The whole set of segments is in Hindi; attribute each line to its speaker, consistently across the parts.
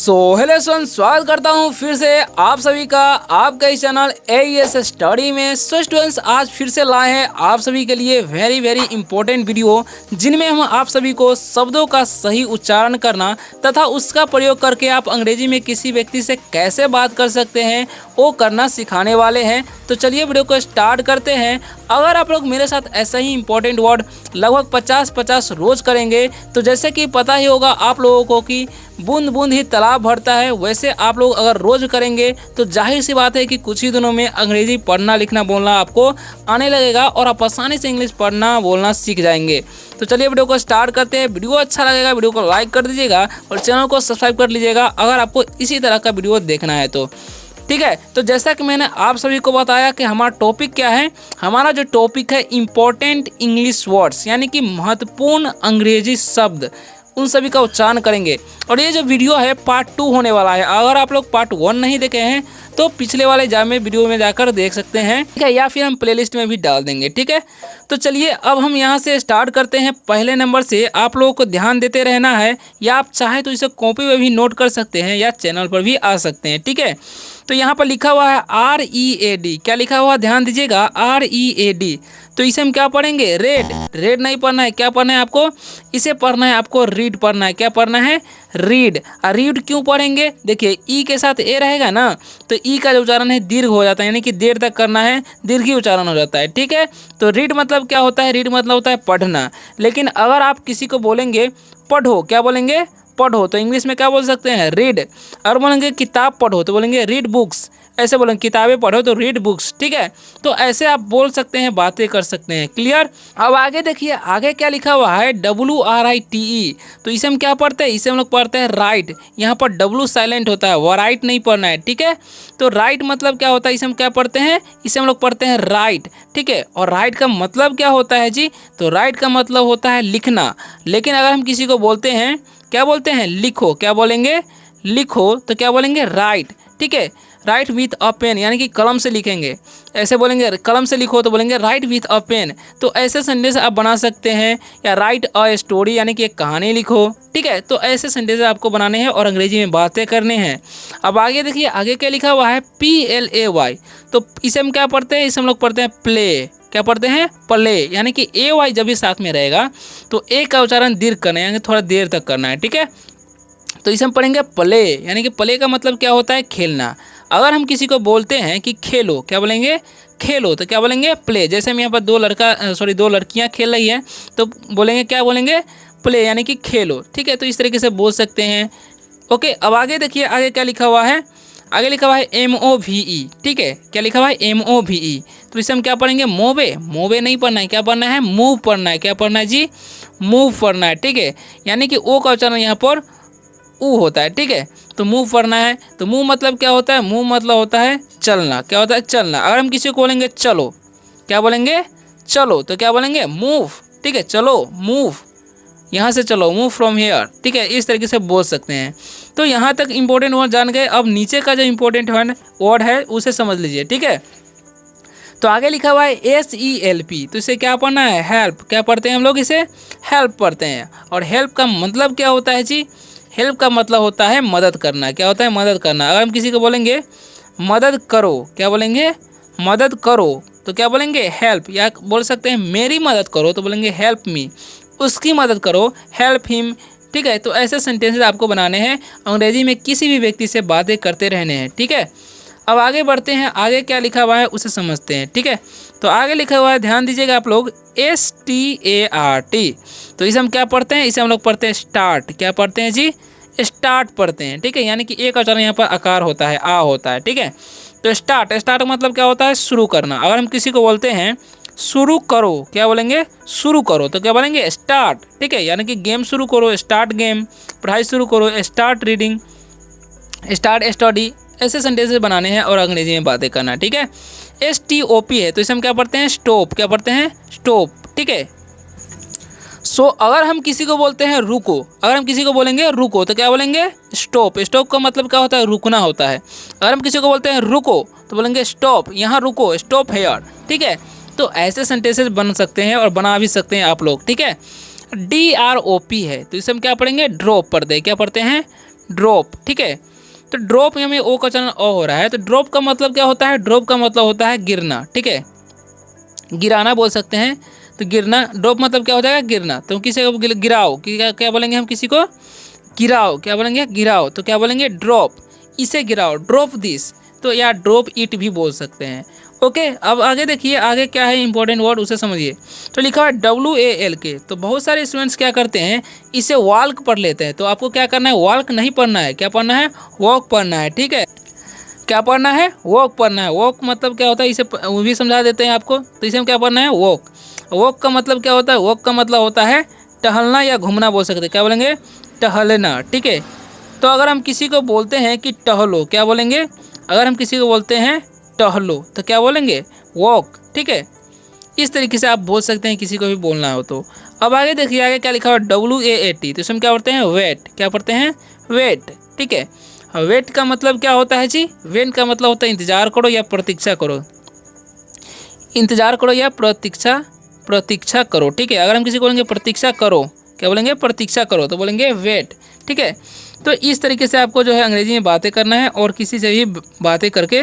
Speaker 1: हेलो स्टूडेंट, स्वागत करता हूं फिर से आप सभी का आपका इस चैनल AES स्टडी में। स्टूडेंट्स, आज फिर से लाए हैं आप सभी के लिए वेरी इंपॉर्टेंट वीडियो, जिनमें हम आप सभी को शब्दों का सही उच्चारण करना तथा उसका प्रयोग करके आप अंग्रेजी में किसी व्यक्ति से कैसे बात कर सकते हैं वो करना सिखाने वाले हैं। तो चलिए वीडियो को स्टार्ट करते हैं। अगर आप लोग मेरे साथ ऐसा ही इंपॉर्टेंट वर्ड लगभग 50-50 रोज करेंगे तो जैसे कि पता ही होगा आप लोगों को कि बूंद बूंद ही तालाब भरता है, वैसे आप लोग अगर रोज करेंगे तो जाहिर सी बात है कि कुछ ही दिनों में अंग्रेजी पढ़ना लिखना बोलना आपको आने लगेगा और आप आसानी से इंग्लिश पढ़ना बोलना सीख जाएंगे। तो चलिए वीडियो को स्टार्ट करते हैं। वीडियो अच्छा लगेगा वीडियो को लाइक कर दीजिएगा और चैनल को सब्सक्राइब कर लीजिएगा अगर आपको इसी तरह का वीडियो देखना है तो ठीक है। तो जैसा कि मैंने आप सभी को बताया कि हमारा टॉपिक क्या है, हमारा जो टॉपिक है इम्पोर्टेंट इंग्लिश वर्ड्स, यानी कि महत्वपूर्ण अंग्रेजी शब्द, उन सभी का उच्चारण करेंगे। और ये जो वीडियो है पार्ट 2 होने वाला है। अगर आप लोग पार्ट 1 नहीं देखे हैं तो पिछले वाले वीडियो में जाकर देख सकते हैं, ठीक है, या फिर हम प्लेलिस्ट में भी डाल देंगे, ठीक है। तो चलिए अब हम यहाँ से स्टार्ट करते हैं। पहले नंबर से आप लोगों को ध्यान देते रहना है, या आप चाहे तो इसे कॉपी में भी नोट कर सकते हैं या चैनल पर भी आ सकते हैं, ठीक है। तो यहाँ पर लिखा हुआ है READ। क्या लिखा हुआ रीड दीजिएगा, READ। तो इसे हम क्या पढ़ेंगे, रेड नहीं पढ़ना है, क्या पढ़ना है आपको, इसे पढ़ना है आपको रीड पढ़ना है। क्या पढ़ना है, रीड। रीड क्यों पढ़ेंगे, देखिए ई के साथ ए रहेगा ना, तो ई का जो उच्चारण है दीर्घ हो जाता है, यानी कि देर तक करना है, दीर्घी उच्चारण हो जाता है, ठीक है। तो रीड मतलब क्या होता है, रीड मतलब होता है पढ़ना। लेकिन अगर आप किसी को बोलेंगे पढ़ो, क्या बोलेंगे, पढ़ो, तो इंग्लिश में क्या बोल सकते हैं, रीड। और बोलेंगे किताब पढ़ो तो बोलेंगे रीड बुक्स, ऐसे बोलेंगे किताबें पढ़ो तो रीड बुक्स, ठीक है। तो ऐसे आप बोल सकते हैं, बातें कर सकते हैं, क्लियर। अब आगे देखिए, आगे क्या लिखा हुआ है, WRITE। तो इसे हम क्या पढ़ते हैं, इसे हम लोग पढ़ते हैं राइट। यहाँ पर W साइलेंट होता है, वराइट नहीं पढ़ना है, ठीक है। तो राइट मतलब क्या होता है, इसे हम क्या पढ़ते हैं, इसे हम लोग पढ़ते हैं राइट, ठीक है। और राइट का मतलब क्या होता है जी, तो राइट का मतलब होता है लिखना। लेकिन अगर हम किसी को बोलते हैं, क्या बोलते हैं, लिखो, क्या बोलेंगे, लिखो, तो क्या बोलेंगे, राइट, ठीक है। राइट विथ अ पेन, यानी कि कलम से लिखेंगे, ऐसे बोलेंगे कलम से लिखो तो बोलेंगे राइट विथ अ पेन। तो ऐसे सेंटेंस आप बना सकते हैं। या राइट अ स्टोरी, यानी कि एक कहानी लिखो, ठीक है। तो ऐसे सेंटेंस आपको बनाने हैं और अंग्रेजी में बातें करने हैं। अब आगे देखिए, आगे क्या लिखा हुआ है, PLAY। तो इसे हम क्या पढ़ते हैं, इसे हम लोग पढ़ते हैं प्ले। क्या पढ़ते हैं, प्ले, यानी कि AY जब भी साथ में रहेगा तो ए का उच्चारण दीर्घ करना है, यानी थोड़ा देर तक करना है, ठीक है। तो इसे हम पढ़ेंगे प्ले, यानी कि प्ले का मतलब क्या होता है, खेलना। अगर हम किसी को बोलते हैं कि खेलो, क्या बोलेंगे, खेलो, तो क्या बोलेंगे, प्ले। जैसे हम यहाँ पर दो लड़कियाँ खेल रही हैं तो बोलेंगे, क्या बोलेंगे, प्ले, यानी कि खेलो, ठीक है। तो इस तरीके से बोल सकते हैं, ओके। अब आगे देखिए, आगे क्या लिखा हुआ है, आगे लिखा हुआ है MOVE, ठीक है। क्या लिखा हुआ है, MOVE। तो इसे हम क्या पढ़ेंगे, मोवे नहीं पढ़ना है, क्या पढ़ना है, मूव पढ़ना है। क्या पढ़ना है जी, मूव पढ़ना है, ठीक है। यानी कि ओ का उच्चारण यहाँ पर ऊ होता है, ठीक है। तो मूव पढ़ना है। तो मूव मतलब क्या होता है, मूव मतलब होता है चलना। क्या होता है, चलना। अगर हम किसी को बोलेंगे चलो, क्या बोलेंगे, चलो, तो क्या बोलेंगे, मूव, ठीक है, चलो, मूव, यहाँ से चलो, मूव फ्रॉम हेयर, ठीक है। इस तरीके से बोल सकते हैं। तो यहाँ तक इंपॉर्टेंट वर्ड जान गए। अब नीचे का जो इंपॉर्टेंट वर्ड है उसे समझ लीजिए, ठीक है। तो आगे लिखा हुआ है HELP। तो इसे क्या पढ़ना है, हेल्प। क्या पढ़ते हैं हम लोग, इसे हेल्प पढ़ते हैं। और हेल्प का मतलब क्या होता है जी, हेल्प का मतलब होता है मदद करना। क्या होता है, मदद करना। अगर हम किसी को बोलेंगे मदद करो, क्या बोलेंगे, मदद करो, तो क्या बोलेंगे, हेल्प। या बोल सकते हैं मेरी मदद करो तो बोलेंगे हेल्प मी। उसकी मदद करो, हेल्प हिम, ठीक है। तो ऐसे सेंटेंसेस आपको बनाने हैं, अंग्रेजी में किसी भी व्यक्ति से बातें करते रहने हैं, ठीक है। अब आगे बढ़ते हैं, आगे क्या लिखा हुआ है उसे समझते हैं, ठीक है। तो आगे लिखा हुआ है, ध्यान दीजिएगा आप लोग, START। तो इसे हम क्या पढ़ते हैं, इसे हम लोग पढ़ते हैं स्टार्ट। क्या पढ़ते हैं जी, स्टार्ट पढ़ते हैं, ठीक है। यानी कि एक उच्चारण यहाँ पर आकार होता है, आ होता है, ठीक है। तो स्टार्ट मतलब क्या होता है, शुरू करना। अगर हम किसी को बोलते हैं शुरू करो, क्या बोलेंगे, शुरू करो, तो क्या बोलेंगे, स्टार्ट, ठीक है। यानी कि गेम शुरू करो, स्टार्ट गेम, पढ़ाई शुरू करो, स्टार्ट रीडिंग, स्टार्ट स्टडी। ऐसे सेंटेंसेस बनाने हैं और अंग्रेजी में बातें करना, ठीक है। STOP है, तो इसे हम क्या पढ़ते हैं, स्टॉप। क्या पढ़ते हैं, स्टॉप, ठीक है। अगर हम किसी को बोलते हैं रुको, अगर हम किसी को बोलेंगे रुको तो क्या बोलेंगे, स्टॉप। स्टॉप का मतलब क्या होता है, रुकना होता है। अगर हम किसी को बोलते हैं रुको तो बोलेंगे स्टॉप, यहाँ रुको, स्टॉप हेयर, ठीक है। तो ऐसे सेंटेंसेस बन सकते हैं और बना भी सकते हैं आप लोग, ठीक है। DROP है, तो इसे हम क्या पढ़ेंगे, ड्रॉप पढ़ते हैं। क्या पढ़ते हैं, ड्रॉप, ठीक है। तो ड्रॉप यहाँ में ओ का उच्चारण अ हो रहा है, तो ड्रॉप का मतलब क्या होता है, ड्रॉप का मतलब होता है गिरना, ठीक है, गिराना बोल सकते हैं। तो गिरना, ड्रॉप मतलब क्या हो जाएगा, गिरना। तो किसी को गिराओ, क्या बोलेंगे हम, किसी को गिराओ, क्या बोलेंगे, गिराओ, तो क्या बोलेंगे, ड्रॉप, इसे गिराओ, ड्रॉप दिस, तो या ड्रॉप इट भी बोल सकते हैं। ओके, अब आगे देखिए, आगे क्या है इंपॉर्टेंट वर्ड उसे समझिए। तो लिखा है WALK, तो बहुत सारे स्टूडेंट्स क्या करते हैं, इसे वॉल्क पढ़ लेते हैं। तो आपको क्या करना है, वॉल्क नहीं पढ़ना है, क्या पढ़ना है, वॉक पढ़ना है, ठीक है। क्या पढ़ना है, वॉक पढ़ना है। वॉक मतलब क्या होता है, इसे वो भी समझा देते हैं आपको। तो इसे हम क्या पढ़ना है, वॉक। वॉक का मतलब क्या होता है, वॉक का मतलब होता है टहलना या घूमना बोल सकते हैं, क्या बोलेंगे, टहलना, ठीक है। तो अगर हम किसी को बोलते हैं कि टहलो, क्या बोलेंगे, अगर हम किसी को बोलते हैं टहलो तो क्या बोलेंगे, वॉक, ठीक है। इस तरीके से आप बोल सकते हैं किसी को भी बोलना हो तो। अब आगे देखिए, आगे क्या लिखा हुआ है, WAT, तो इसमें क्या पढ़ते हैं, वेट, क्या पढ़ते हैं, वेट, ठीक है। वेट का मतलब क्या होता है जी, वेट का मतलब होता है इंतजार करो या प्रतीक्षा करो, इंतजार करो या प्रतीक्षा करो, ठीक है। अगर हम किसी को बोलेंगे प्रतीक्षा करो, क्या बोलेंगे, प्रतीक्षा करो, तो बोलेंगे वेट, ठीक है। तो इस तरीके से आपको जो है अंग्रेजी में बातें करना है और किसी से भी बातें करके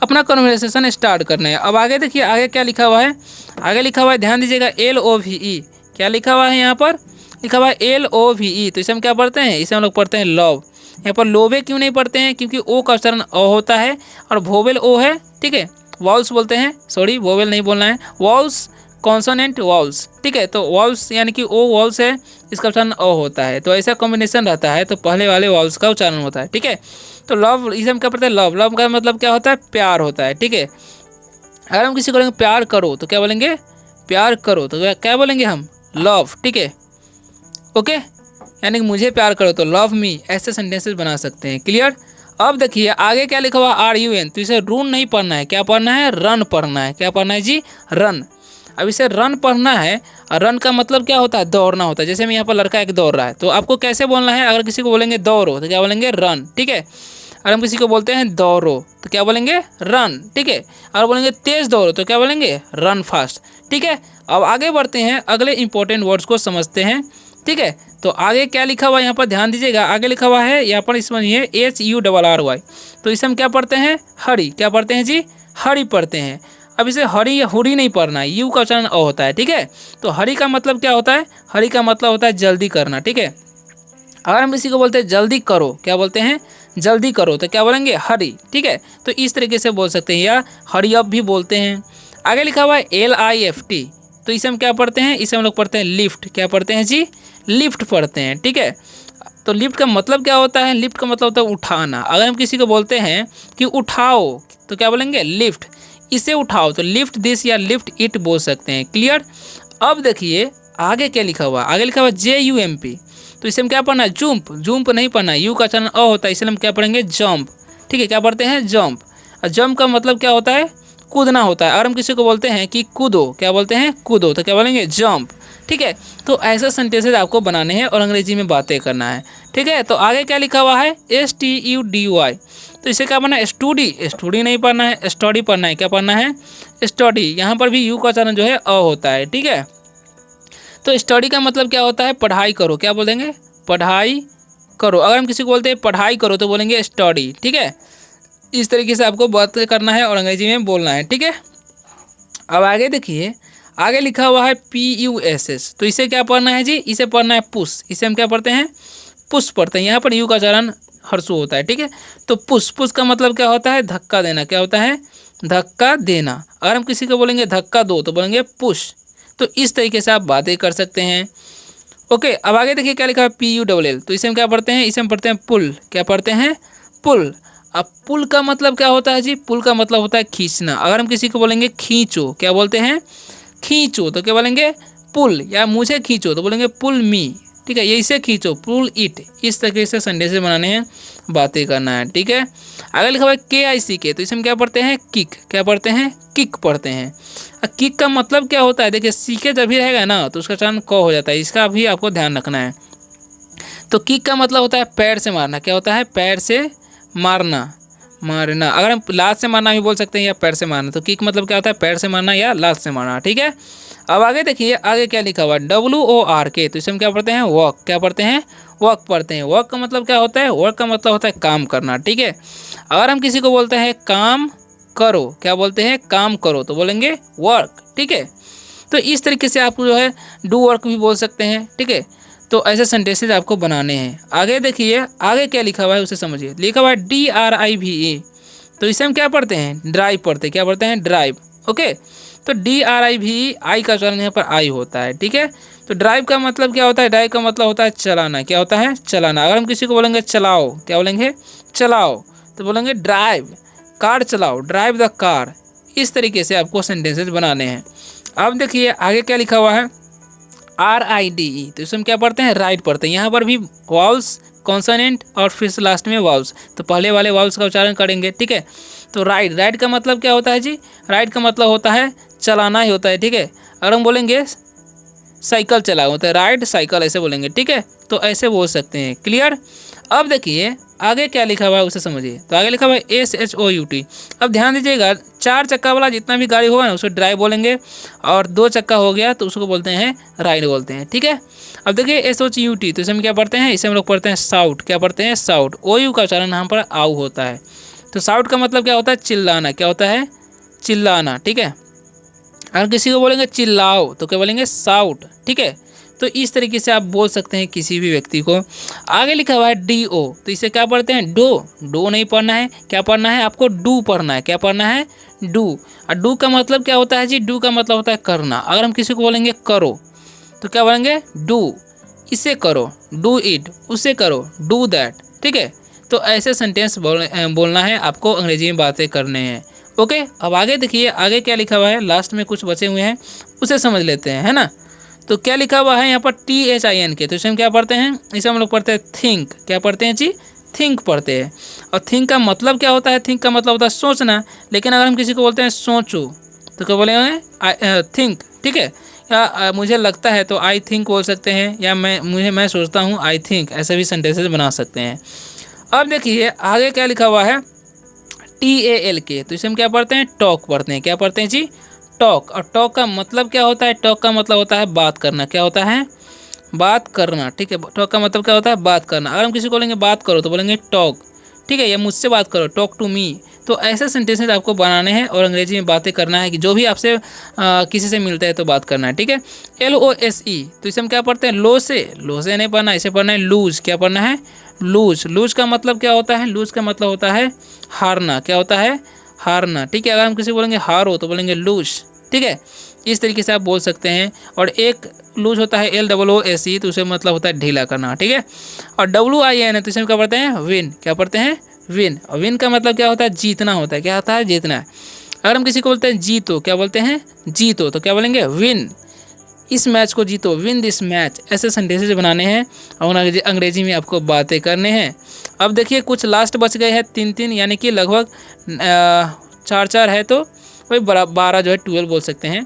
Speaker 1: अपना कन्वर्सेशन स्टार्ट करना है। अब आगे देखिए, आगे क्या लिखा हुआ है, आगे लिखा हुआ है, ध्यान दीजिएगा, LOVE, क्या लिखा हुआ है यहाँ पर, लिखा हुआ है LOVE, तो इसे हम क्या पढ़ते हैं, इसे हम लोग पढ़ते हैं लव। यहाँ पर लोवे क्यों नहीं पढ़ते हैं, क्योंकि ओ का उच्चारण अ होता है और वोवेल ओ है, ठीक है, वॉल्स बोलते हैं, सॉरी वोवेल नहीं बोलना है, वॉल्स, कॉन्सोनेंट वॉल्स, ठीक है। तो वॉल्स यानी कि ओ वॉल्स है, इसका उच्चारण अ होता है, तो ऐसा कॉम्बिनेशन रहता है, तो पहले वाले वॉल्स का उच्चारण होता है, ठीक है। तो लव, इसे हम क्या पढ़ते हैं, लव, लव का मतलब क्या होता है, प्यार होता है, ठीक है। अगर हम किसी को बोलेंगे प्यार करो तो क्या बोलेंगे, प्यार करो, तो क्या बोलेंगे हम, लव, ठीक है, ओके। यानी कि मुझे प्यार करो तो लव मी, ऐसे सेंटेंसेस बना सकते हैं, क्लियर। अब देखिए आगे क्या लिखा हुआ, RUN, तो इसे रून नहीं पढ़ना है, क्या पढ़ना है, रन पढ़ना है, क्या पढ़ना है जी, रन। अब इसे रन पढ़ना है, और रन का मतलब क्या होता है, दौड़ना होता है। जैसे मैं यहाँ पर लड़का एक दौड़ रहा है, तो आपको कैसे बोलना है, अगर किसी को बोलेंगे दौड़ो तो क्या बोलेंगे, रन, ठीक है। अगर हम किसी को बोलते हैं दौड़ो तो क्या बोलेंगे, रन, ठीक है। अगर बोलेंगे तेज दौड़ो तो क्या बोलेंगे, रन फास्ट, ठीक है। अब आगे बढ़ते हैं, अगले इंपॉर्टेंट वर्ड्स को समझते हैं, ठीक है। तो आगे क्या लिखा हुआ है, यहाँ पर ध्यान दीजिएगा, आगे लिखा हुआ है यहाँ पर, इसमें ये HURRY, तो इसे हम क्या पढ़ते हैं, हरी, क्या पढ़ते हैं जी, हरी पढ़ते हैं। अब इसे हरी या हुरी नहीं पढ़ना है, यू का उच्चारण अ होता है, ठीक है। तो हरी का मतलब क्या होता है, हरी का मतलब होता है जल्दी करना, ठीक है। अगर हम किसी को बोलते हैं जल्दी करो, क्या बोलते हैं, जल्दी करो, तो क्या बोलेंगे, हरी, ठीक है। तो इस तरीके से बोल सकते हैं, या हरी अप भी बोलते हैं। आगे लिखा हुआ है LIFT, तो इसे हम क्या पढ़ते हैं, इसे हम लोग पढ़ते हैं लिफ्ट, क्या पढ़ते हैं जी, लिफ्ट पढ़ते हैं, ठीक है। तो लिफ्ट का मतलब क्या होता है, लिफ्ट का मतलब होता है उठाना। अगर हम किसी को बोलते हैं कि उठाओ तो क्या बोलेंगे, लिफ्ट, इसे उठाओ, तो लिफ्ट दिस या लिफ्ट इट बोल सकते हैं, क्लियर। अब देखिए आगे क्या लिखा हुआ, आगे लिखा हुआ JUMP, तो इसे हम क्या पढ़ना है, जंप, जंप नहीं पढ़ना है, यू का उच्चारण अ होता है, इसलिए हम क्या पढ़ेंगे, जंप, ठीक है, क्या पढ़ते हैं, जंप। और जंप का मतलब क्या होता है, कूदना होता है। अगर हम किसी को बोलते हैं कि कूदो, क्या बोलते हैं, कूदो, तो क्या बोलेंगे, जंप, ठीक है। तो ऐसे सेंटेंसेस आपको बनाने हैं और अंग्रेजी में बातें करना है, ठीक है। तो आगे क्या लिखा हुआ है, STUDY, तो इसे क्या पढ़ना है, स्टूडी, स्टूडी नहीं पढ़ना है, स्टडी पढ़ना है, क्या पढ़ना है, स्टडी। यहाँ पर भी यू का उच्चारण जो है अ होता है, ठीक है। तो स्टडी का मतलब क्या होता है, पढ़ाई करो, क्या बोलेंगे, पढ़ाई करो। अगर हम किसी को बोलते हैं पढ़ाई करो तो बोलेंगे स्टडी, ठीक है। इस तरीके से आपको बात करना है और अंग्रेजी में बोलना है, ठीक है। अब आगे देखिए, आगे लिखा हुआ है PUSS, तो इसे क्या पढ़ना है जी, इसे पढ़ना है पुश, इसे हम क्या पढ़ते हैं, पुश पढ़ते हैं। यहाँ पर यू का उच्चारण हर्षु होता है, ठीक है। तो पुश, पुश का मतलब क्या होता है, धक्का देना, क्या होता है, धक्का देना। अगर हम किसी को बोलेंगे धक्का दो तो बोलेंगे पुश। तो इस तरीके से आप बातें कर सकते हैं, ओके। अब आगे देखिए क्या लिखा है, PULL, तो इसे हम क्या पढ़ते हैं, इसे हम पढ़ते हैं पुल, क्या पढ़ते हैं, पुल। अब पुल का मतलब क्या होता है जी, पुल का मतलब होता है खींचना। अगर हम किसी को बोलेंगे खींचो, क्या बोलते हैं, खींचो, तो क्या बोलेंगे, पुल, या मुझे खींचो तो बोलेंगे पुल मी, ठीक है। ये इसे खींचो, पुल इट। इस तरीके से सेंटेंस बनाने हैं, बातें करना है, ठीक है। आगे लिखा हुआ है KICK, तो इसे हम क्या पढ़ते हैं, किक, क्या पढ़ते हैं, किक पढ़ते हैं। किक का मतलब क्या होता है, देखिए सीके जब भी रहेगा ना तो उसका उच्चारण क हो जाता है, इसका भी आपको ध्यान रखना है। तो किक का मतलब होता है पैर से मारना, क्या होता है, पैर से मारना, मारना। अगर हम लात से मारना भी बोल सकते हैं या पैर से मारना, तो किक मतलब क्या होता है, पैर से मारना या लात से मारना, ठीक है। अब आगे देखिए, आगे क्या लिखा हुआ है, WORK, तो इसे हम क्या पढ़ते हैं, वॉक, क्या पढ़ते हैं, वर्क पढ़ते हैं। वर्क का मतलब क्या होता है? वर्क का मतलब होता है काम करना, ठीक है। अगर हम किसी को बोलते हैं काम करो, क्या बोलते हैं? काम करो, तो बोलेंगे वर्क, ठीक है। तो इस तरीके से आप जो है डू वर्क भी बोल सकते हैं, ठीक है। तो ऐसे सेंटेंसेज आपको बनाने हैं। आगे देखिए, आगे क्या लिखा हुआ है उसे समझिए। लिखा हुआ है DRIVE, तो इसे हम क्या पढ़ते हैं? ड्राइव पढ़ते हैं। क्या पढ़ते हैं? Drive, okay. तो DRIVE, आई का उच्चारण यहाँ पर आई होता है, ठीक है। तो ड्राइव का मतलब क्या होता है? ड्राइव का मतलब होता है चलाना। क्या होता है? चलाना। अगर हम किसी को बोलेंगे चलाओ, क्या बोलेंगे? चलाओ, तो बोलेंगे ड्राइव, कार चलाओ, ड्राइव द कार। इस तरीके से आपको सेंटेंसेज बनाने हैं। अब देखिए आगे क्या लिखा हुआ है? RIDE, तो इसमें क्या पढ़ते हैं? राइट पढ़ते हैं। यहाँ पर भी वाउल्स, कॉन्सोनेंट और फिर से लास्ट में वाउल्स, तो पहले वाले वाउल्स का उच्चारण करेंगे, ठीक है। तो राइट, राइट का मतलब क्या होता है जी? राइट का मतलब होता है चलाना ही होता है, ठीक है। अगर हम बोलेंगे साइकिल चलाओ, तो राइड साइकिल ऐसे बोलेंगे, ठीक है। तो ऐसे बोल सकते हैं, क्लियर। अब देखिए आगे क्या लिखा हुआ है उसे समझिए। तो आगे लिखा हुआ है SHOUT। अब ध्यान दीजिएगा, 4 चक्का वाला जितना भी गाड़ी होगा ना उसको ड्राइव बोलेंगे, और 2 चक्का हो गया तो उसको बोलते हैं राइड बोलते हैं, ठीक है। अब देखिए SHOUT, तो इसे हम क्या पढ़ते हैं? इसे हम लोग पढ़ते हैं साउट। क्या पढ़ते हैं? साउट। OU का उच्चारण यहाँ पर आउ होता है। तो साउट का मतलब क्या होता है? चिल्लाना। क्या होता है? चिल्लाना, ठीक है। अगर किसी को बोलेंगे चिल्लाओ, तो क्या बोलेंगे? साउट, ठीक है। तो इस तरीके से आप बोल सकते हैं किसी भी व्यक्ति को। आगे लिखा हुआ है DO, तो इसे क्या पढ़ते हैं? डो। डो नहीं पढ़ना है, क्या पढ़ना है? आपको डू पढ़ना है। क्या पढ़ना है? डू। और डू का मतलब क्या होता है जी? डू का मतलब होता है करना। अगर हम किसी को बोलेंगे करो, तो क्या बोलेंगे? डू, इसे करो, डू इट, उसे करो, डू दैट, ठीक है। तो ऐसे सेंटेंस बोलना है आपको, अंग्रेजी में बातें करने हैं, ओके। अब आगे देखिए, आगे क्या लिखा हुआ है? लास्ट में कुछ बचे हुए हैं, उसे समझ लेते हैं, है ना। तो क्या लिखा हुआ है यहाँ पर? THINK, तो इसे हम क्या पढ़ते हैं? इसे हम लोग पढ़ते हैं थिंक। क्या पढ़ते हैं जी? थिंक पढ़ते हैं। और थिंक का मतलब क्या होता है? थिंक का मतलब होता है सोचना। लेकिन अगर हम किसी को बोलते हैं सोचो, तो क्या बोलेंगे? थिंक, ठीक है। या मुझे लगता है तो आई थिंक बोल सकते हैं, या मैं सोचता हूँ, आई थिंक, ऐसे भी सेंटेंसेस बना सकते हैं। अब देखिए आगे क्या लिखा हुआ है? TALK, तो इसे हम क्या पढ़ते हैं? टॉक पढ़ते हैं। क्या पढ़ते हैं जी? टॉक। और टॉक का मतलब क्या होता है? टॉक का मतलब होता है बात करना। क्या होता है? बात करना, ठीक है। टॉक का मतलब क्या होता है? बात करना। अगर हम किसी को बोलेंगे बात करो, तो बोलेंगे टॉक, ठीक है। या मुझसे बात करो, टॉक टू मी। तो ऐसे सेंटेंसेस आपको बनाने हैं और अंग्रेजी में बातें करना है कि जो भी आपसे किसी से मिलता है तो बात करना है, ठीक है। LOSE, तो इसे हम क्या पढ़ते हैं? लो से नहीं पढ़ना, इसे पढ़ना है लूज। क्या पढ़ना है? लूज। लूज का मतलब क्या होता है? लूज का मतलब होता है हारना। क्या होता है? हारना, ठीक है। अगर हम किसी को बोलेंगे हारो, तो बोलेंगे लूज, ठीक है। इस तरीके से आप बोल सकते हैं। और एक लूज होता है LOOSE, तो उसे मतलब होता है ढीला करना, ठीक है। और WIN है, तो इसे हम क्या पढ़ते हैं? विन। क्या पढ़ते हैं? विन। और विन का मतलब क्या होता है? जीतना होता है। क्या होता है? जीतना है। अगर हम किसी को बोलते हैं जीतो, क्या बोलते हैं? जीतो, तो क्या बोलेंगे? विन, इस मैच को जीतो, विन दिस मैच। ऐसे सेंटेंसेस बनाने हैं और अंग्रेजी में आपको बातें करने हैं। अब देखिए कुछ लास्ट बच गए हैं 3-3, यानी कि लगभग 4-4 है, तो वही 12 जो है 12 बोल सकते हैं।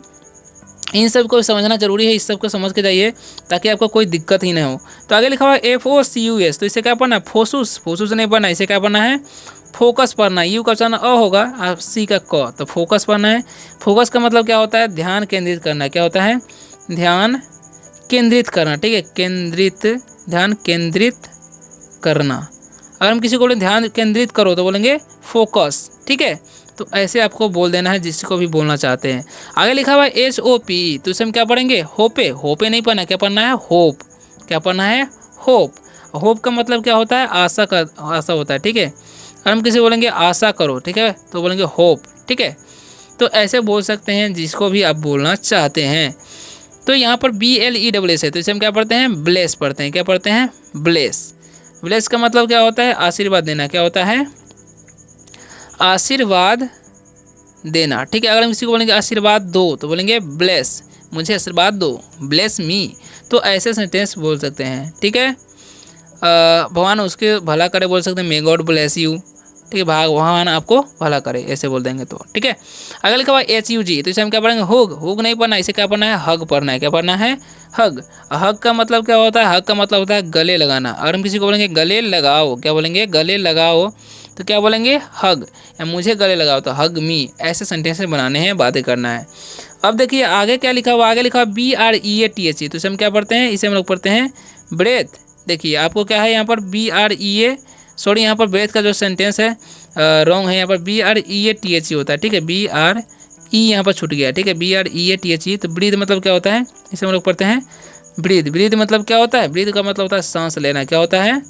Speaker 1: इन सब को समझना जरूरी है, इस सब को समझ के जाइए ताकि आपको कोई दिक्कत ही ना हो। तो आगे लिखा हुआ है FOCUS, तो इसे क्या पढ़ना है? फोसूस। फोसूस नहीं पढ़ना, इसे क्या पढ़ना है? फोकस पढ़ना है। यू का उच्चारण अ होगा और सी का क, तो फोकस पढ़ना है। फोकस का मतलब क्या होता है? ध्यान केंद्रित करना। क्या होता है? ध्यान केंद्रित करना, ठीक है। केंद्रित, ध्यान केंद्रित करना। अगर हम किसी को बोले ध्यान केंद्रित करो, तो बोलेंगे फोकस, ठीक है। तो ऐसे आपको बोल देना है जिसको भी बोलना चाहते हैं। आगे लिखा हुआ है HOPE, तो इसे हम क्या पढ़ेंगे? होपे। होपे नहीं पढ़ना, क्या पढ़ना है? होप। क्या पढ़ना है? होप। होप का मतलब क्या होता है? आशा का, आशा होता है, ठीक है। अगर हम किसी बोलेंगे आशा करो, ठीक है, तो बोलेंगे होप, ठीक है। तो ऐसे बोल सकते हैं जिसको भी आप बोलना चाहते हैं। तो यहाँ पर BLESS है, तो इसे हम क्या पढ़ते हैं? ब्लेस पढ़ते हैं। क्या पढ़ते हैं? ब्लेस। ब्लेस का मतलब क्या होता है? आशीर्वाद देना। क्या होता है? आशीर्वाद देना, ठीक है। अगर हम किसी को बोलेंगे आशीर्वाद दो, तो बोलेंगे ब्लेस, मुझे आशीर्वाद दो, ब्लेस मी। तो ऐसे सेंटेंस बोल सकते हैं, ठीक है। भगवान उसके भला करे बोल सकते हैं, मे गॉड ब्लेस यू, ठीक है। भगवान आपको भला करे, ऐसे बोल देंगे तो, ठीक है। अगर लिखा हुआ HUG, तो इसे हम क्या पढ़ेंगे? हुग। हुग नहीं पढ़ना, इसे क्या पढ़ना है? हग पढ़ना है। क्या पढ़ना है? हग। हग का मतलब क्या होता है? हग का मतलब होता है गले लगाना। अगर हम किसी को बोलेंगे गले लगाओ, क्या बोलेंगे? गले लगाओ, तो क्या बोलेंगे? हग। या मुझे गले लगाओ, तो हग मी। ऐसे सेंटेंसेस बनाने हैं, बातें करना है। अब देखिए आगे क्या लिखा हुआ? आगे लिखा हुआ BREATH, तो इसे हम क्या पढ़ते हैं? इसे हम लोग पढ़ते हैं ब्रेथ। देखिए आपको क्या है यहाँ पर BREA, सॉरी यहाँ पर ब्रेथ का जो सेंटेंस है रॉन्ग है, यहाँ पर BREATHE होता है, ठीक है, BRE यहाँ पर छूट गया, ठीक है, BREATHE। तो ब्रीथ मतलब क्या होता है, इसे हम लोग पढ़ते हैं ब्रीथ। ब्रीथ मतलब क्या होता है, ब्रीथ का मतलब होता है सांस लेना, क्या होता है,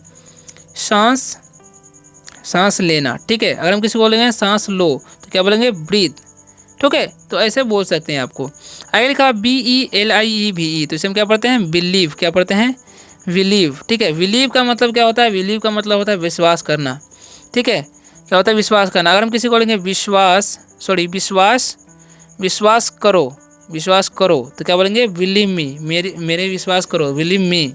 Speaker 1: सांस लेना, ठीक है। अगर हम किसी को बोलेंगे सांस लो तो क्या बोलेंगे, ब्रीथ, ठीक है। तो ऐसे बोल सकते हैं आपको। आगे लिखा BELIEVE, तो इसे हम क्या पढ़ते हैं, बिलीव, क्या पढ़ते हैं, बिलीव, ठीक है। बिलीव का मतलब क्या होता है, बिलीव का मतलब होता है विश्वास करना, ठीक है, क्या होता है, विश्वास करना। अगर हम किसी को बोलेंगे विश्वास करो तो क्या बोलेंगे, बिलीव मी, मेरे विश्वास करो, बिलीव मी,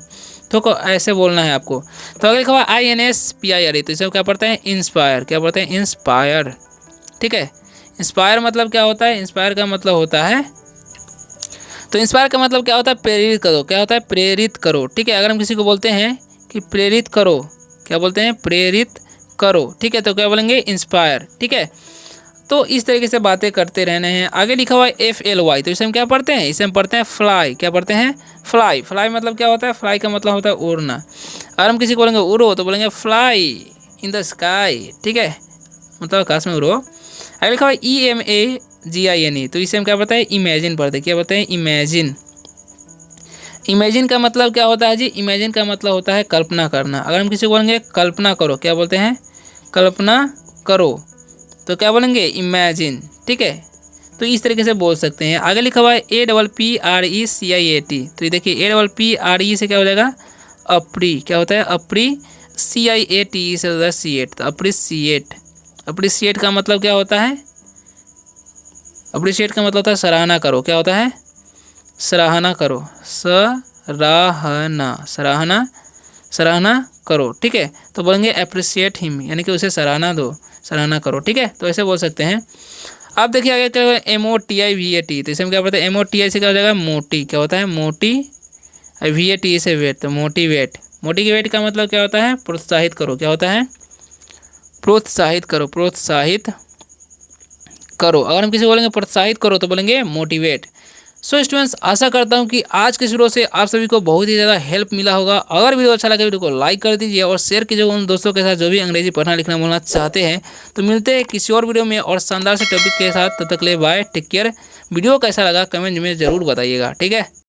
Speaker 1: तो ऐसे बोलना है आपको। तो अगर लिखा हुआ INSPIRE, तो इसे क्या पढ़ते हैं, इंस्पायर, क्या पढ़ते हैं, इंस्पायर, ठीक है। इंस्पायर मतलब क्या होता है, इंस्पायर का मतलब होता है, तो इंस्पायर का मतलब क्या होता है, प्रेरित करो, क्या होता है, प्रेरित करो, ठीक है। अगर हम किसी को बोलते हैं कि प्रेरित करो, क्या बोलते हैं, प्रेरित करो, ठीक है, तो क्या बोलेंगे, इंस्पायर, ठीक है। तो इस तरीके से बातें करते रहने हैं। आगे लिखा हुआ है FLY, तो इसे हम क्या पढ़ते हैं, इसे हम पढ़ते हैं फ्लाई, क्या पढ़ते हैं, फ्लाई। फ्लाई मतलब क्या होता है, फ्लाई का मतलब होता है उड़ना। अगर हम किसी को बोलेंगे उड़ो तो बोलेंगे फ्लाई इन द स्काई, ठीक है, मतलब आकाश में उड़ो। आगे लिखा हुआ है EMAGINE, तो इसे हम क्या पढ़ते हैं, इमेजिन पढ़ते हैं, क्या पढ़ते हैं, इमेजिन। इमेजिन का मतलब क्या होता है जी, इमेजिन का मतलब होता है कल्पना करना। अगर हम किसी को बोलेंगे कल्पना करो, क्या बोलते हैं, कल्पना करो, तो क्या बोलेंगे, इमेजिन, ठीक है। तो इस तरीके से बोल सकते हैं। आगे लिखा हुआ है APPRECIAT, तो ये देखिए APPRE से क्या हो जाएगा, अप्री, क्या होता है, अप्री, CIATE से होता है सीएट, तो अप्रिसिएट। अप्रिसिएट का मतलब क्या होता है, अप्रिशिएट का मतलब होता है सराहना करो, क्या होता है, सराहना करो, सराहना करो, ठीक है। तो बोलेंगे अप्रिशिएट हिम, यानी कि उसे सराहना दो, सराहना करो, ठीक है। तो ऐसे बोल सकते हैं। अब देखिए आगे क्या होगा, MOTIVAT, तो इसे हम क्या पढ़ते हैं, MOTI से क्या हो जाएगा, मोटी, क्या होता है, मोटी, VAT से वेट, तो मोटिवेट। मोटिवेट का मतलब क्या होता है, प्रोत्साहित करो, क्या होता है, प्रोत्साहित करो, प्रोत्साहित करो। अगर हम किसी को बोलेंगे प्रोत्साहित करो तो बोलेंगे मोटिवेट। सो स्टूडेंट्स, आशा करता हूं कि आज के वीडियो से आप सभी को बहुत ही ज़्यादा हेल्प मिला होगा। अगर वीडियो अच्छा लगे वीडियो को लाइक कर दीजिए और शेयर कीजिए उन दोस्तों के साथ जो भी अंग्रेजी पढ़ना लिखना बोलना चाहते हैं। तो मिलते हैं किसी और वीडियो में और शानदार से टॉपिक के साथ, तब तक ले बाय, टेक केयर। वीडियो कैसा लगा कमेंट में ज़रूर बताइएगा, ठीक है।